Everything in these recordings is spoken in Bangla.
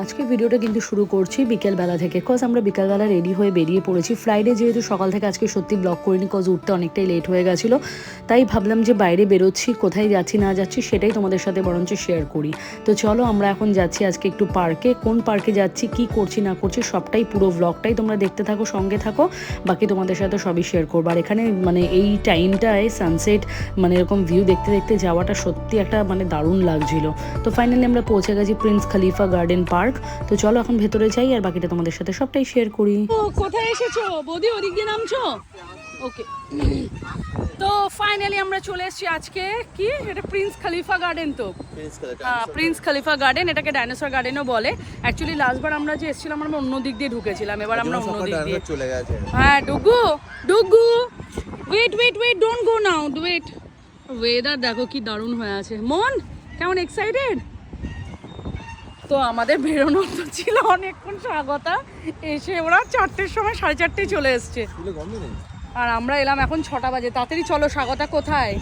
আজকে ভিডিওটা কিন্তু শুরু করছি বিকেলবেলা থেকে, কজ আমরা বিকেলবেলা রেডি হয়ে বেরিয়ে পড়েছি। ফ্রাইডে যেহেতু সকাল থেকে আজকে সত্যি ব্লগ করিনি, কজ উঠতে অনেকটাই লেট হয়ে গেছিলো, তাই ভাবলাম যে বাইরে বেরোচ্ছি, কোথায় যাচ্ছি না যাচ্ছি সেটাই তোমাদের সাথে বরঞ্চ শেয়ার করি। তো চলো আমরা এখন যাচ্ছি আজকে একটু পার্কে। কোন পার্কে যাচ্ছি, কি করছি না করছি সবটাই পুরো ব্লগটাই তোমরা দেখতে থাকো, সঙ্গে থাকো, বাকি তোমাদের সাথে সবই শেয়ার করবো। আর এখানে মানে এই টাইমটায় সানসেট মানে এরকম ভিউ দেখতে দেখতে যাওয়াটা সত্যি একটা মানে দারুণ লাগছিল। তো ফাইনালি আমরা পৌঁছে গেছি প্রিন্স খলিফা গার্ডেন পার্ক। তো চলো এখন ভেতরে যাই আর বাকিটা তোমাদের সাথে সবটাই শেয়ার করি। কোথায় এসেছো বৌদি? ওদিক দিয়ে নামছো? ওকে। তো ফাইনালি আমরা চলে এসেছি আজকে, কি এটা প্রিন্স খলিফা গার্ডেন। তো প্রিন্স খলিফা গার্ডেন, এটাকে ডাইনোসর গার্ডেনও বলে। অ্যাকচুয়ালি লাস্টবার আমরা যে এসেছিলাম আমরা অন্য দিক দিয়ে ঢুকেছিলাম, এবার আমরা অন্য দিক দিয়ে চলে গেছে। হ্যাঁ Dugu Dugu wait wait wait don't go now, wait. Weather দেখো কি দারুণ হয়ে আছে। মন কেমন এক্সাইটেড? তো আমাদের বেরোনোর তো ছিল অনেকক্ষণ, স্বাগতা এসে ওরা 4টের সময় 4:30 চলে এসছে, আর আমরা এলাম এখন 6টা বাজে। তাড়াতাড়ি চলো, স্বাগতা কোথায়?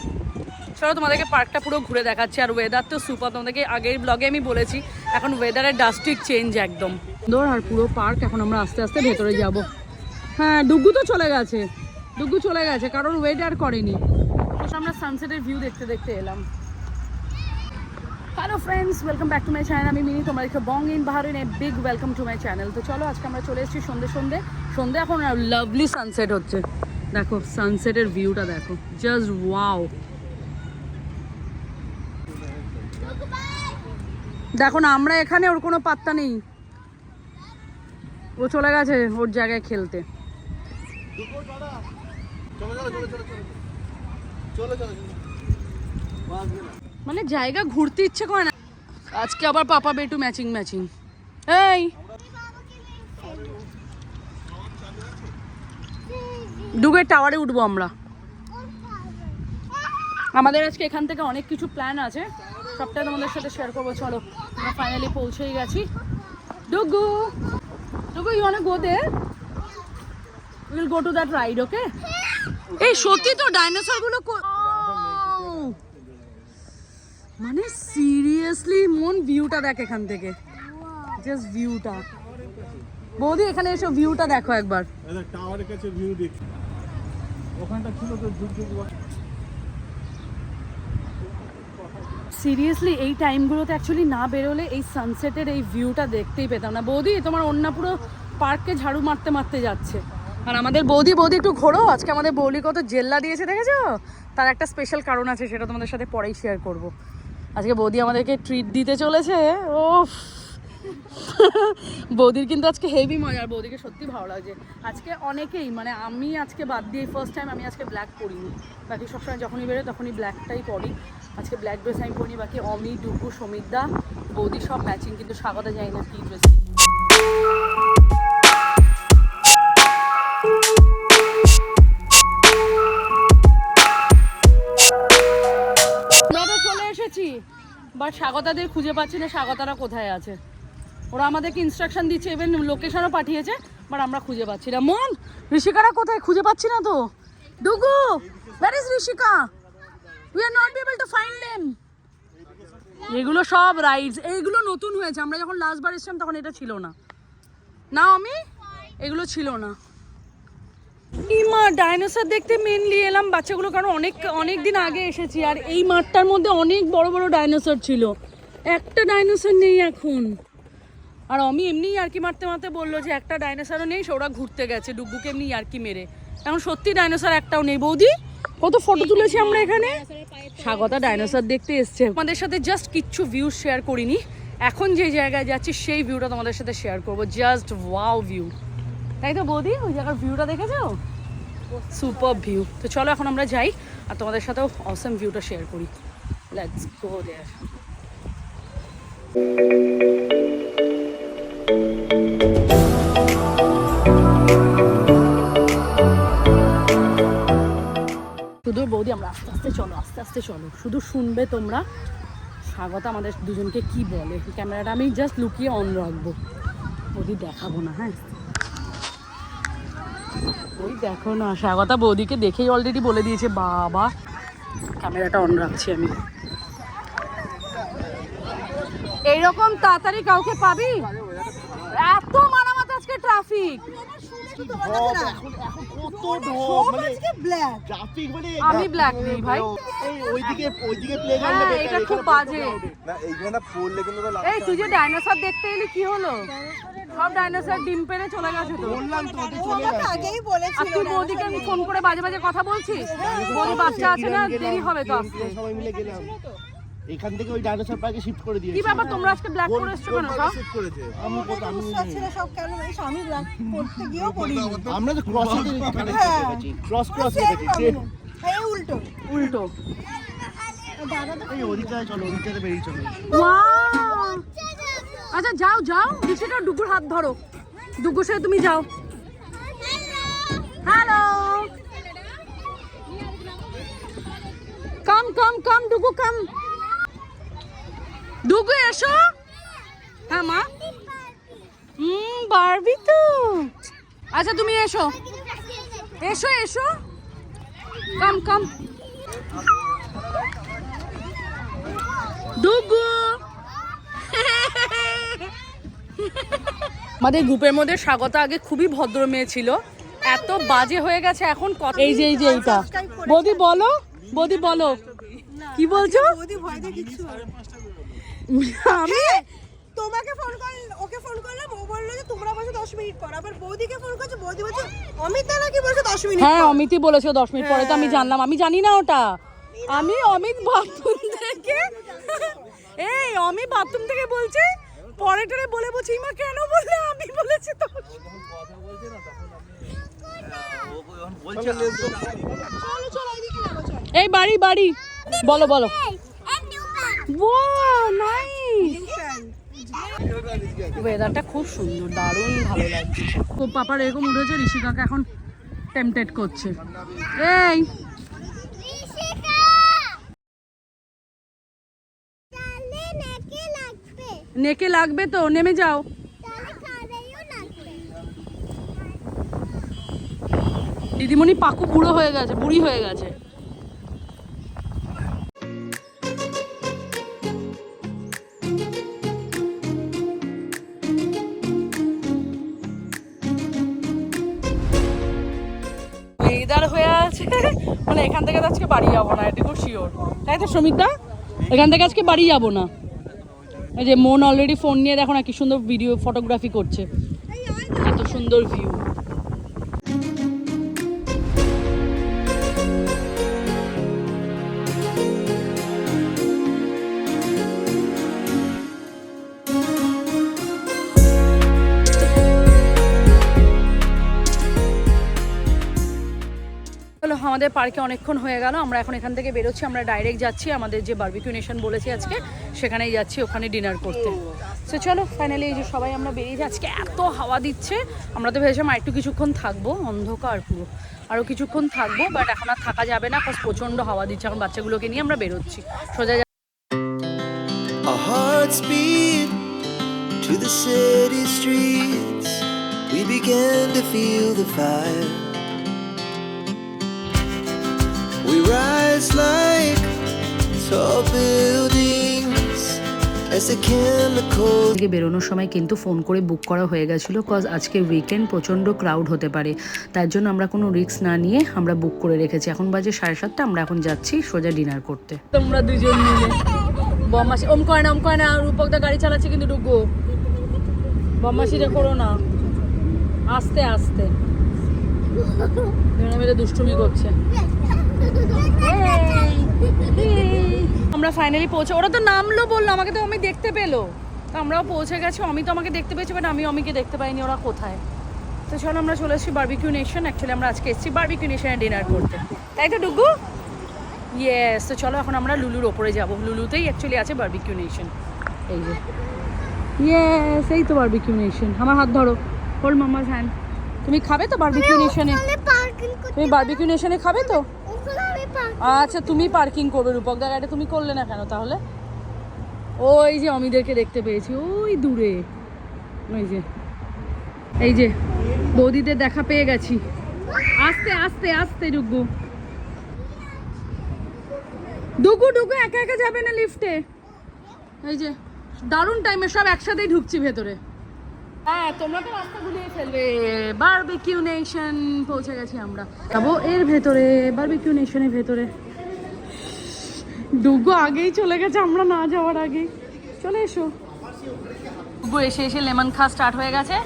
চলো তোমাদেরকে পার্কটা পুরো ঘুরে দেখাচ্ছি। আর ওয়েদার তো সুপার, তোমাদেরকে আগের ব্লগে আমি বলেছি এখন ওয়েদারের ড্রাস্টিক চেঞ্জ একদম সুন্দর। আর পুরো পার্ক এখন আমরা আস্তে আস্তে ভেতরে যাব। হ্যাঁ ডুগু তো চলে গেছে, ডুগু চলে গেছে কারণ ওয়েদার করেনি। আমরা সানসেটের ভিউ দেখতে দেখতে এলাম। Hello friends, welcome back to my channel. আমি মিনি, তোমরা দেখো Bong in Bahrain, a big welcome to my channel. তো চলো আজকে আমরা চলে এসেছি সন্ধে এখন লাভলি সানসেট হচ্ছে। দেখো সানসেটের ভিউটা দেখো, জাস্ট ওয়াও। দেখো না আমরা এখানে, ওর কোনো পাত্তা নেই, ও চলে গেছে ওর জায়গায় খেলতে। মানে জায়গা ঘুরতে ইচ্ছে করে না। আজকে আবার পাপা বেটু ম্যাচিং। এই ডুগের টাওয়ারে উঠবো আমরা। আমাদের আজকে এখান থেকে অনেক কিছু প্ল্যান আছে, সবটাই তোমাদের সাথে শেয়ার করবো। চলো আমরা ফাইনালি পৌঁছেই গেছি। Dugu Dugu you want to go there? Will go to that ride, okay? এই সত্যি তো ডাইনোসর গুলো মানে সিরিয়াসলি মন, ভিউটা দেখ এখান থেকে, জাস্ট ভিউটা। বৌদি এখানে এসো, ভিউটা দেখো একবার। টাওয়ারের কাছে ভিউ দেখি, ওখানটা ছিল তো সিরিয়াসলি এই টাইমগুলোতে অ্যাকচুয়ালি না বেরোলে এই সানসেটের এই ভিউটা দেখতেই পেতাম না। বৌদি তোমার অন্য পুরো পার্ককে ঝাড়ু মারতে মারতে যাচ্ছে। আর আমাদের বৌদি একটু ঘোরো। আজকে আমাদের বৌলি কত জেল্লা দিয়েছে দেখেছো? তার একটা স্পেশাল কারণ আছে, সেটা তোমাদের সাথে পরেই শেয়ার করব। আজকে বৌদি আমাদেরকে ট্রিট দিতে চলেছে। ও বৌদির কিন্তু আজকে হেভি মজা, আর বৌদিকে সত্যি ভালো লাগছে। আজকে অনেকেই মানে আমি আজকে বাদ দিয়ে ফার্স্ট টাইম আমি আজকে ব্ল্যাক পরিনি, বাকি সবসময় যখনই বেরোয় তখনই ব্ল্যাকটাই পরি। আজকে ব্ল্যাক ড্রেস আমি পরিনি, বাকি অমি, ডুগু, সমিতদা, বৌদি সব ম্যাচিং, কিন্তু স্বাগতা যাই না কি ড্রেস। চলে এসেছি, বাট স্বাগতাদের খুঁজে পাচ্ছি না, স্বাগতারা কোথায় আছে। ওরা আমাদেরকে ইনস্ট্রাকশন দিচ্ছে, ইভেন লোকেশনও পাঠিয়েছে, বাট আমরা খুঁজে পাচ্ছি না। মন ঋষিকারা কোথায়? খুঁজে পাচ্ছি না তো। ডুগু where is Rishika? we are not able to find them. এগুলো সব রাইডস, এইগুলো নতুন হয়েছে। আমরা যখন লাস্ট বার এসেছিলাম তখন এটা ছিল না। না আমি এগুলো ছিল না। মা ডাইনোসর দেখতে মেনলি এলাম বাচ্চাগুলো, কারণ অনেক দিন আগে এসেছি, আর এই মাঠটার মধ্যে অনেক বড় বড় ডাইনোসর ছিল, একটা ডাইনোসর নেই এখন। আর আমি এমনি ইয়ার্কি মারতে মারতে বললো যে একটা ডাইনোসরও নেই, ওরা ঘুরতে গেছে ডুগুকে এমনি ইয়ার্কি মেরে। এখন সত্যি ডাইনোসর একটাও নেই। বৌদি কত ফটো তুলেছি আমরা এখানে। স্বাগতা ডাইনোসর দেখতে এসছে। আমাদের সাথে জাস্ট কিচ্ছু ভিউ শেয়ার করিনি, এখন যে জায়গায় যাচ্ছি সেই ভিউটা তোমাদের সাথে শেয়ার করবো। জাস্ট ওয়াও ভিউ, তাই তো বৌদি? ওই জায়গার ভিউটা দেখেছো? Super view. তো চলো এখন আমরা যাই আর তোমাদের সাথেও অসম ভিউটা শেয়ার করি। লেটস গো দেয়ার। শুধু বৌদি আমরা আস্তে আস্তে চলো, শুধু শুনবে তোমরা স্বাগত আমাদের দুজনকে কি বলে। ক্যামেরাটা আমি জাস্ট লুকিয়ে অন রাখবো, বৌদি দেখাবো না। হ্যাঁ ওই দেখো না, স্বাগতা বৌদিকে দেখেই অলরেডি বলে দিয়েছে বাবা। ক্যামেরাটা অন রাখছি আমি। এইরকম তাড়াতাড়ি কাউকে পাবি? এত মানামাতে আজকে ট্রাফিক। আমি ব্ল্যাক নেই ভাই, এটা খুব বাজে। এই তুই যে ডাইনোসর দেখতে এলি কি হলো? সব ডাইনোসর ডিম পেড়ে চলে গেছে তো। আর তুই বৌদিকে ফোন করে বাজে বাজে কথা বলছিস? বৌদি বাচ্চা আছে না, দেরি হবে তো আসতে। এখান থেকে ওই ডাইনোসর পার্কে শিফট করে দিয়েছি। কি ব্যাপার তোমরা আজকে ব্ল্যাক করে এসছো কেন? সব শিফট করেছে। আমি সব কেন আমি ব্ল্যাক করতে গিয়েও পড়িনি। আমরা তো ক্রসিং করেছি, ক্রস রেখেছি। এই উল্টো উল্টো। এই ওদিকে চলো, ওদিকে বেরিয়ে চলো। ওয়াও, আচ্ছা যাও যাও, নিচেটা ডুগুর হাত ধরো, ডুগুর সাথে তুমি যাও। হ্যালো, কাম কাম কাম ডুগু কাম। ডুগু এসো। হ্যাঁ মা, বারবি তো। আচ্ছা তুমি এসো এসো এসো, কাম কাম ডুগু। আমাদের গ্রুপের মধ্যে স্বাগতা আগে খুবই ভদ্র মেয়ে ছিল, এত বাজে হয়ে গেছে এখন। এই যে এইটা বৌদি বলো, বৌদি বলো কি বলছো? আমি তোমাকে ফোন কর, ওকে ফোন করলাম, ও বললো যে তোমরা বসে 10 মিনিট পর। আবার বৌদিকে ফোন করছে, বৌদি বলছে অমিত দা নাকি বলছে 10 মিনিট। হ্যাঁ অমিতই বলেছে 10 মিনিট পরে, তো আমি জানলাম, আমি জানি না ওটা। আমি অমিত বাথরুম থেকে, এই অমিত বাথরুম থেকে বলছে, পরেটারে বলে বলছি মা কেন বললে, আমি বলেছি তো। এই বাড়ি বাড়ি বলো বলো। ওয়াও নাইস, ওয়েদারটা খুব সুন্দর, দারুণ ভালো লাগছে। ও পাপার এরকম উঠেছে, ঋষিকাকে এখন টেম্পটেড করছে। এই নেকে লাগবে তো, নেমে যাও। দিদিমণি পাকু বুড়ো হয়ে গেছে, বুড়ি হয়ে গেছে। ওয়েদার হয়ে আছে মানে এখান থেকে আজকে বাড়ি যাবো না, এটুকু শিওর, তাই তো শ্রমিকদা? এখান থেকে আজকে বাড়ি যাবো না। এই যে মন অলরেডি ফোন নিয়ে দেখো না কি সুন্দর ভিডিও ফটোগ্রাফি করছে, এত সুন্দর ভিউ। আমাদের পার্কে অনেকক্ষণ হয়ে গেল, আমরা এখন এখান থেকে বেরোচ্ছি, আমরা ডাইরেক্ট যাচ্ছি আমাদের যে বারবিকিউ নেশন বলেছি আজকে, সেখানেই যাচ্ছি, ওখানে ডিনার করতে। তো চলো ফাইনালি এই যে সবাই আমরা বেরিয়ে যাচ্ছি, আজকে এত হাওয়া দিচ্ছে, আমরা তো ভেবেছিলাম একটু কিছুক্ষণ থাকবো, অন্ধকার পুরো, আরও কিছুক্ষণ থাকবো, বাট এখন আর থাকা যাবে না, কারণ প্রচণ্ড হাওয়া দিচ্ছে। এখন বাচ্চাগুলোকে নিয়ে আমরা বেরোচ্ছি সোজা। Our hearts beat to the city streets. We began to feel the fire. We rise like tall buildings as the chemicals. আজকে বেরোনোর সময় কিন্তু ফোন করে বুক করা হয়ে গেছিলো, কজ আজকে উইকেন্ড, প্রচণ্ড ক্রাউড হতে পারে, তার জন্য আমরা কোনো রিস্ক না নিয়ে আমরা বুক করে রেখেছি। এখন বাজে 7:30, আমরা এখন যাচ্ছি সোজা ডিনার করতে। তোমরা দুজন মিলে বদমাশি ওম করে না, ওম করে না, রূপকদা গাড়ি চালাচ্ছে কিন্তু ডুগু বদমাশিটা করো না, আস্তে আস্তে, মিলে দুষ্টুমি করছে। আমরা ফাইনালি পৌঁছে, ওরা তো নামলো বললো, আমাকে তো আমি দেখতে পেলো, তো আমরাও পৌঁছে গেছি। আমি তো আমাকে দেখতে পেয়েছি, বাট আমি অমিকে দেখতে পাইনি, ওরা কোথায়। তো চলো আমরা চলে এসেছি বারবিকিউ নেশন। অ্যাকচুয়ালি আমরা আজকে এসেছি বারবিকিউ নেশনে ডিনার করতে, তাই তো ডুগু? ইয়েস। তো চলো এখন আমরা লুলুর ওপরে যাবো, লুলুতেই অ্যাকচুয়ালি আছে বারবিকিউ নেশন। এই যে ইয়েস, এই তো বারবিকিউ নেশন। আমার হাত ধরো, হোল্ড মাম্মাস হ্যান্ড। তুমি খাবে তো বারবিকিউ নেশনে? তুমি বারবিকিউ নেশনে খাবে তো? আচ্ছা তুমি পার্কিং করবে, রূপকদা গাড়িটা তুমি করলে না কেন তাহলে? ওই যে অমিদেরকে দেখতে পেয়েছি ওই দূরে, ওই যে এই যে বৌদিদের দেখা পেয়ে গেছি। আস্তে আস্তে আস্তে ডুগু, ডুগু ডুগু একা একা যাবে না লিফটে। এই যে দারুণ টাইমে সব একসাথেই ঢুকছি ভেতরে, হ্যাঁ তোমরা তো রাস্তা গুলিয়ে ফেলবে। বারবিকিউ নেশন পৌঁছে গেছি আমরা। যাবো এর ভেতরে, বারবিকিউ নেশনের ভেতরে। ডুগু আগেই চলে গেছে আমরা না যাওয়ার আগেই। চলে এসো। ডুগু এসে এসে লেমন খাওয়া স্টার্ট হয়ে গেছে।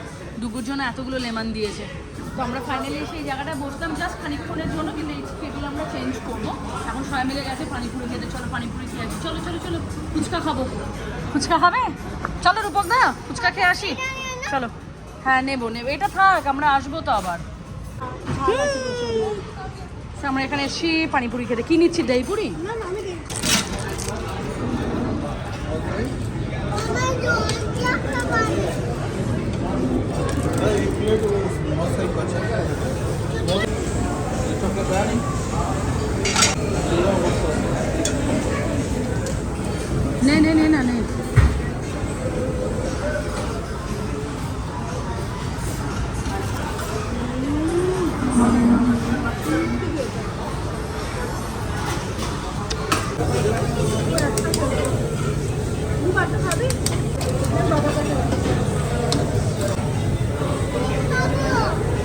ডুগুর জন্য এতগুলো লেমন দিয়েছে। তো আমরা ফাইনালি এসে এই জায়গাটায় বসলাম জাস্ট খানিকক্ষণের জন্য, কিন্তু এই টেবিল আমরা চেঞ্জ করবো। এখন সবাই মিলে গেছে পানিপুরি খেতে। চলো পানিপুরি খেয়ে আসি। চলো চলো চলো ফুচকা খাবো। ফুচকা খাবে? চলো রূপক দা ফুচকা খেয়ে আসি। চলো। হ্যাঁ নেবো নেবো, এটা থাক, আমরা আসবো তো আবার। আমরা এখানে এসছি পানিপুরি খেতে। কি নিচ্ছি? দইপুরি? নে নে নে না নে।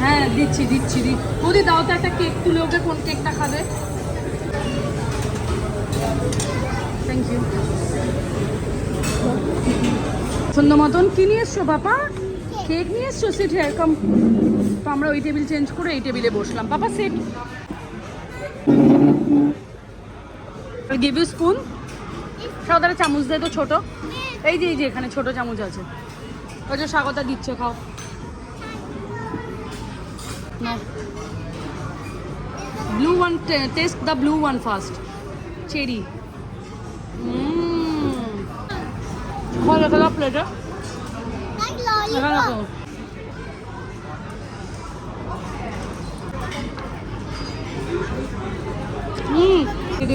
হ্যাঁ দিচ্ছি দিচ্ছি বৌদি দাও তো একটা কেক তুলে। ওকে কোন কেকটা খাবে? Thank you. পছন্দ মতন কি নিয়ে এসছো পাপা? কেক নিয়ে এসছো? Sit here come. তো আমরা ওই টেবিল চেঞ্জ করে এই টেবিলে বসলাম। পাপা সিট। Give you spoon. সাদারে চামচ দে তো ছোট। এই যে এখানে ছোট চামচ আছে। ওই যে স্বাগতা দিচ্ছে, খাও। Blue one, test the blue one first. Cherry. ভালো খেলা প্লেটে।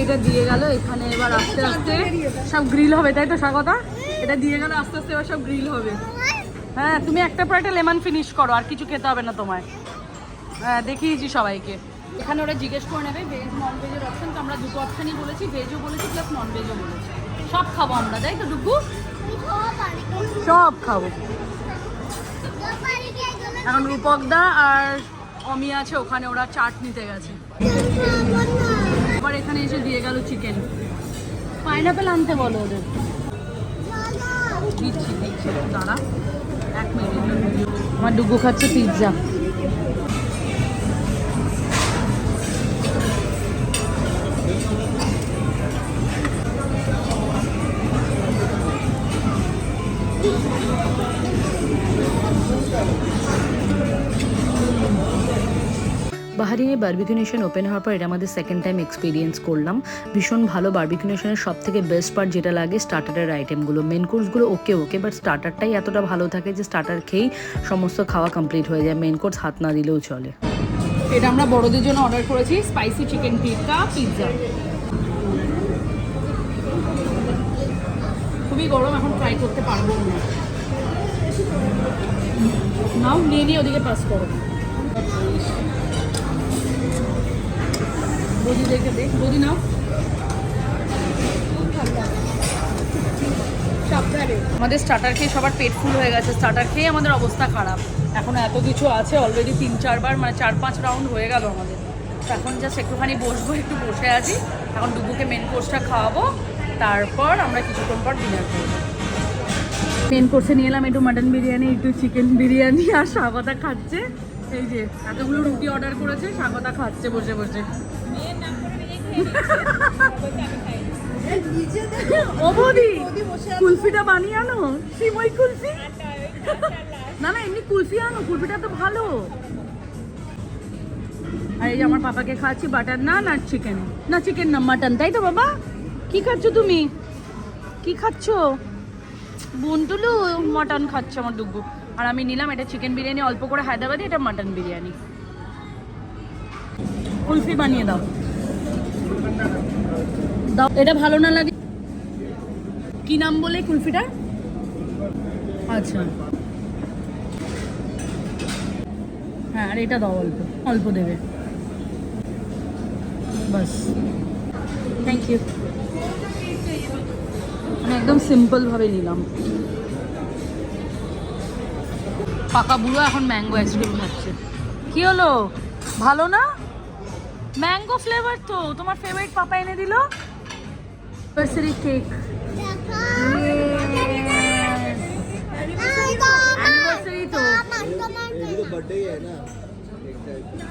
এটা দিয়ে গেল এখানে। এবার আস্তে আস্তে সব গ্রিল হবে, তাই তো স্বাগতা? এটা দিয়ে গেল আস্তে আস্তে এবার সব গ্রিল হবে। হ্যাঁ তুমি একটা পর একটা লেমন ফিনিশ করো, আর কিছু খেতে হবে না তোমায়। হ্যাঁ দেখিয়েছি সবাইকে। এখানে ওরা জিজ্ঞেস করে নেবে ভেজ নন ভেজের অপশন। তো আমরা দুটো অপশানই বলেছি, ভেজও বলেছি প্লাস নন ভেজও বলেছি। সব খাবো আমরা, তাই তো ডুগু? সব খাবো। এখন রূপকদা আর অমি আছে ওখানে, ওরা চাট নিতে গেছে। এবার এখানে এসে দিয়ে গেল চিকেন। পাইনাপেল আনতে বলো ওদের। দিচ্ছি দাঁড়া 1 মিনিট। আমার ডুগু খাচ্ছে পিৎজা। বাহারিনে বারবিকিউ নেশন ওপেন হওয়ার পর এটা আমাদের সেকেন্ড টাইম এক্সপিরিয়েন্স করলাম। ভীষণ ভালো। বারবিকিউ নেশনের সব থেকে বেস্ট পার্ট যেটা লাগে স্টার্টারের আইটেমগুলো। মেন কোর্সগুলো ওকে বাট স্টার্টারটাই এতটা ভালো থাকে যে স্টার্টার খেয়েই সমস্ত খাওয়া কমপ্লিট হয়ে যায়। মেন কোর্স হাত না দিলেও চলে। এটা আমরা বড়দের জন্য অর্ডার করেছি স্পাইসি চিকেন টিক্কা পিৎজা। খুবই গরম, এখন ট্রাই করতে পারবো না। নাও নিয়ে ওদিকে পাস করো। বদি দেখে দেখ, বদি নাও। আমাদের স্টার্টার খেয়ে সবার পেট ফুল হয়ে গেছে। স্টার্টার খেয়ে আমাদের অবস্থা খারাপ। এখন এত কিছু আছে অলরেডি 3-4 বার, মানে 4-5 রাউন্ড হয়ে গেল আমাদের। এখন জাস্ট একটুখানি বসবো, একটু বসে আছি। এখন ডুগুকে মেন কোর্সটা খাওয়াবো, তারপর আমরা কিছুক্ষণ পর ডিনার করবো। মেন কোর্সে নিয়ে এলাম একটু মাটন বিরিয়ানি, একটু চিকেন বিরিয়ানি, আর স্বাগতা খাচ্ছে। এই যে এতগুলো রুটি অর্ডার করেছে, স্বাগতা খাচ্ছে বসে বসে। ও বৌদি কুলফিটা বানিয়ে আনো, সিমই কুলফি। না এমনি কুলফি আনো, কুলফিটা তো ভালো। আর এই যে আমার পাপাকে খাচ্ছি বাটার নান আর চিকেন। না চিকেন না মাটন, তাই তো বাবা? কি খাচ্ছ তুমি? কি খাচ্ছ? বন্টুলু মাটন খাচ্ছে আমার ডুগু। আর আমি নিলাম এটা চিকেন বিরিয়ানি অল্প করে হায়দ্রাবাদি, এটা মাটন বিরিয়ানি। কুলফি বানিয়ে দাও দাও। এটা ভালো না লাগে? কি নাম বলে কুলফিটা? আচ্ছা হ্যাঁ, আর এটা দাও অল্প অল্প দেবে বাস। Thank you. মানে একদম সিম্পলভাবে নিলাম। পাকা বুড়ো এখন ম্যাঙ্গো আইসক্রিম খাচ্ছে। কি হলো, ভালো না? ম্যাঙ্গো ফ্লেভার তো তোমার ফেভারিট, পাপা এনে দিল অ্যানিভার্সারি কেক। অ্যানিভার্সারি তো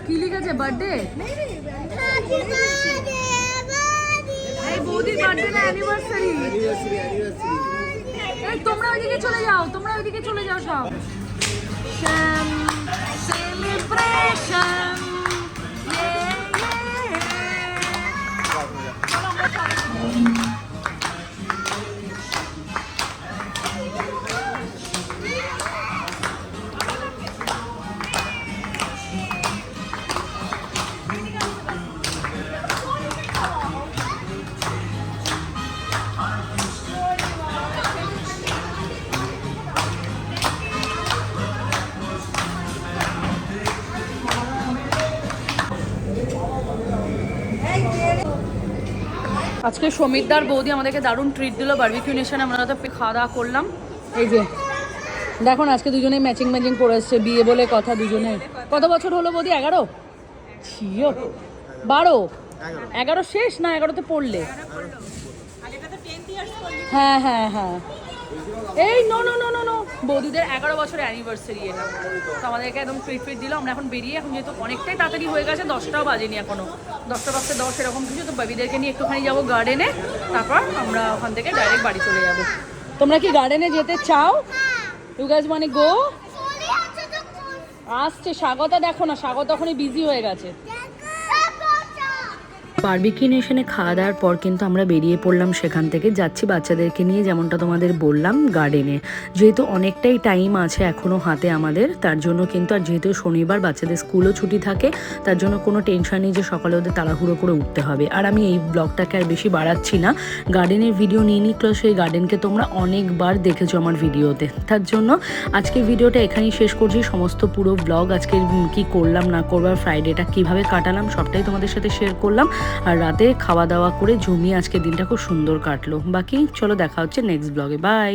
কি লিখেছে, বার্থডে? এই বৌদির বার্থডে না অ্যানিভার্সারি? এই তোমরা ওইদিকে চলে যাও, তোমরা ওইদিকে চলে যাও সব। সেলিব্রেশন আজকে সমীরদার বৌদি আমাদেরকে দারুণ ট্রিট দিল বারবিকিউ নেশনে। আমরা তো খাওয়া দাওয়া করলাম। এই যে দেখুন আজকে দুজনেই ম্যাচিং ম্যাচিং করে এসছে, বিয়ে বলে কথা দুজনে। কত বছর হলো বৌদি? 11? ছিও 12? 11 শেষ না 11তে পড়লে? হ্যাঁ হ্যাঁ হ্যাঁ, এই no no no no no, বৌদিদের 11 বছরের অ্যানিভার্সারি এটা। তো আমাদেরকে একদম ট্রিট দিল। আমরা এখন বেরিয়ে, এখন যেহেতু অনেকটাই তাড়াতাড়ি হয়ে গেছে, 10টাও বাজেনি এখনো, 10টা বাজতে 10 এরকম কিছু। তো বেবিদেরকে নিয়ে একটুখানি যাবো গার্ডেনে, তারপর আমরা ওখান থেকে ডাইরেক্ট বাড়ি চলে যাবো। তোমরা কি গার্ডেনে যেতে চাও? You guys want to go? আসছে স্বাগতা, দেখো না স্বাগত ওখানে বিজি হয়ে গেছে। বারবিকিউ নেশনে খাওয়া দাওয়ার পর কিন্তু আমরা বেরিয়ে পড়লাম সেখান থেকে। যাচ্ছি বাচ্চাদেরকে নিয়ে, যেমনটা তোমাদের বললাম, গার্ডেনে। যেহেতু অনেকটাই টাইম আছে এখনও হাতে আমাদের, তার জন্য কিন্তু, আর যেহেতু শনিবার বাচ্চাদের স্কুলও ছুটি থাকে, তার জন্য কোনো টেনশন নেই যে সকালে ওদের তাড়াহুড়ো করে উঠতে হবে। আর আমি এই ব্লগটাকে আর বেশি বাড়াচ্ছি না, গার্ডেনের ভিডিও নিয়ে নিই, প্লাস সেই গার্ডেনকে তোমরা অনেকবার দেখেছো আমার ভিডিওতে। তার জন্য আজকে ভিডিওটা এখানেই শেষ করছি। সমস্ত পুরো ব্লগ আজকে কি করলাম না করবার, ফ্রাইডেটা কিভাবে কাটালাম, সবটাই তোমাদের সাথে শেয়ার করলাম। আর রাতে খাওয়া দাওয়া করে জমিয়ে আজকের দিনটা খুব সুন্দর কাটলো। বাকি চলো দেখা হচ্ছে নেক্সট ব্লগে। বাই।